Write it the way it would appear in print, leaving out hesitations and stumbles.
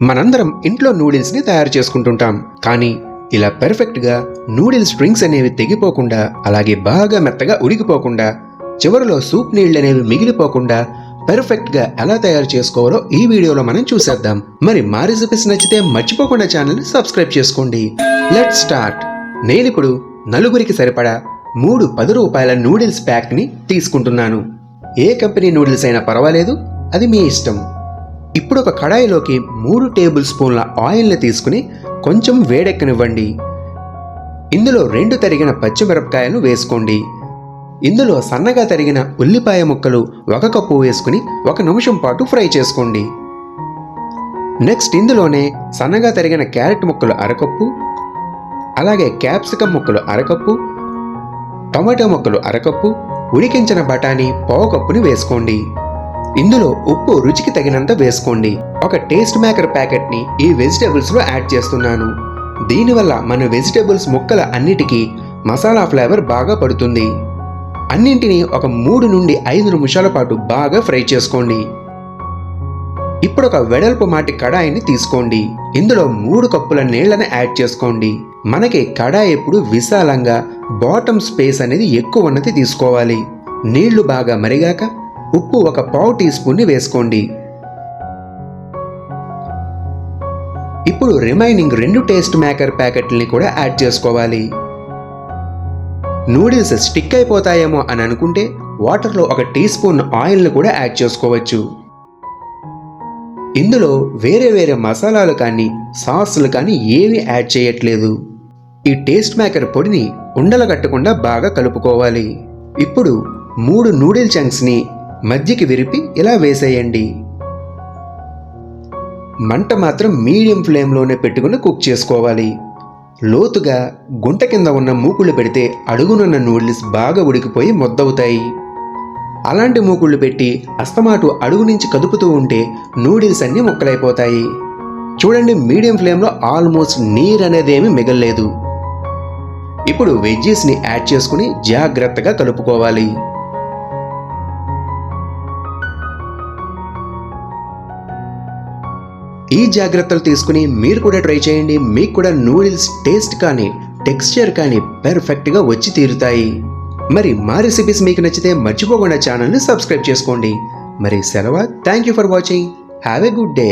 మనందరం ఇంట్లో నూడిల్స్ని తయారు చేసుకుంటుంటాం. కానీ ఇలా పర్ఫెక్ట్గా నూడిల్స్ స్ట్రింగ్స్ అనేవి తెగిపోకుండా, అలాగే బాగా మెత్తగా ఉడికిపోకుండా, చివరిలో సూప్ నీళ్ళనేవి మిగిలిపోకుండా పర్ఫెక్ట్గా ఎలా తయారు చేసుకోవాలో ఈ వీడియోలో మనం చూసేద్దాం. మరి మా రెసిపీస్ నచ్చితే మర్చిపోకుండా ఛానల్ని సబ్స్క్రైబ్ చేసుకోండి. Let's start. నేనిప్పుడు నలుగురికి సరిపడా 3 10 రూపాయల నూడిల్స్ ప్యాక్ని తీసుకుంటున్నాను. ఏ కంపెనీ నూడిల్స్ అయినా పర్వాలేదు, అది మీ ఇష్టం. ఇప్పుడు ఒక కడాయిలోకి 3 టేబుల్ స్పూన్ల ఆయిల్ని తీసుకుని కొంచెం వేడెక్కనివ్వండి. ఇందులో 2 తరిగిన పచ్చిమిరపకాయలను వేసుకోండి. ఇందులో సన్నగా తరిగిన ఉల్లిపాయ ముక్కలు 1 కప్పు వేసుకుని 1 నిమిషం పాటు ఫ్రై చేసుకోండి. నెక్స్ట్ ఇందులోనే సన్నగా తరిగిన క్యారెట్ ముక్కలు 1/2 కప్పు, అలాగే క్యాప్సికమ్ ముక్కలు 1/2 కప్పు, టమాటో ముక్కలు 1/2 కప్పు, ఉడికించిన బఠానీ 1/2 కప్పుని వేసుకోండి. ఇందులో ఉప్పు రుచికి తగినంత వేసుకోండి. ఒక టేస్ట్ మేకర్ ప్యాకెట్ని ఈ వెజిటేబుల్స్లో యాడ్ చేస్తున్నాను. దీనివల్ల మన వెజిటేబుల్స్ ముక్కల అన్నిటికీ మసాలా ఫ్లేవర్ బాగా పడుతుంది. అన్నింటినీ ఒక 3 నుండి 5 నిమిషాల పాటు బాగా ఫ్రై చేసుకోండి. ఇప్పుడు ఒక వెడల్పు మాటి కడాయిని తీసుకోండి. ఇందులో 3 కప్పుల నీళ్లను యాడ్ చేసుకోండి. మనకి కడాయి ఎప్పుడు విశాలంగా బాటమ్ స్పేస్ అనేది ఎక్కువ ఉన్నది తీసుకోవాలి. నీళ్లు బాగా మరిగాక ఉప్పు 1/4 టీ స్పూన్ని వేసుకోండి. ఇప్పుడు రిమైనింగ్ 2 టేస్ట్ మేకర్ ప్యాకెట్లని కూడా యాడ్ చేసుకోవాలి. నూడిల్స్ స్టిక్ అయిపోతాయేమో అని అనుకుంటే వాటర్లో 1 టీ స్పూన్ ఆయిల్ని కూడా యాడ్ చేసుకోవచ్చు. ఇందులో వేరే మసాలాలు కానీ సాస్లు కానీ ఏమీ యాడ్ చేయట్లేదు. ఈ టేస్ట్ మేకర్ పొడిని ఉండలు కట్టకుండా బాగా కలుపుకోవాలి. ఇప్పుడు 3 నూడిల్ చంక్స్ని మధ్యకి విరిపి ఇలా వేసేయండి. మంట మాత్రం మీడియం ఫ్లేమ్లోనే పెట్టుకుని కుక్ చేసుకోవాలి. లోతుగా గుంట కింద ఉన్న మూకుళ్ళు పెడితే అడుగునున్న నూడిల్స్ బాగా ఉడికిపోయి మొద్దవుతాయి. అలాంటి మూకుళ్ళు పెట్టి అస్తమాటు అడుగు నుంచి కదుపుతూ ఉంటే నూడిల్స్ అన్నీ ముక్కలైపోతాయి. చూడండి, మీడియం ఫ్లేమ్లో ఆల్మోస్ట్ నీరు అనేదేమీ మిగల్లేదు. ఇప్పుడు వెజ్జీస్ని యాడ్ చేసుకుని జాగ్రత్తగా కలుపుకోవాలి. ఈ జాగ్రత్తలు తీసుకుని మీరు కూడా ట్రై చేయండి. మీకు కూడా నూడిల్స్ టేస్ట్ కానీ టెక్స్చర్ కానీ పర్ఫెక్ట్గా వచ్చి తీరుతాయి. మరి మా రెసిపీస్ మీకు నచ్చితే మర్చిపోకుండా ఛానల్ని సబ్స్క్రైబ్ చేసుకోండి. మరి సెలవు. Thank you for watching. Have a good day.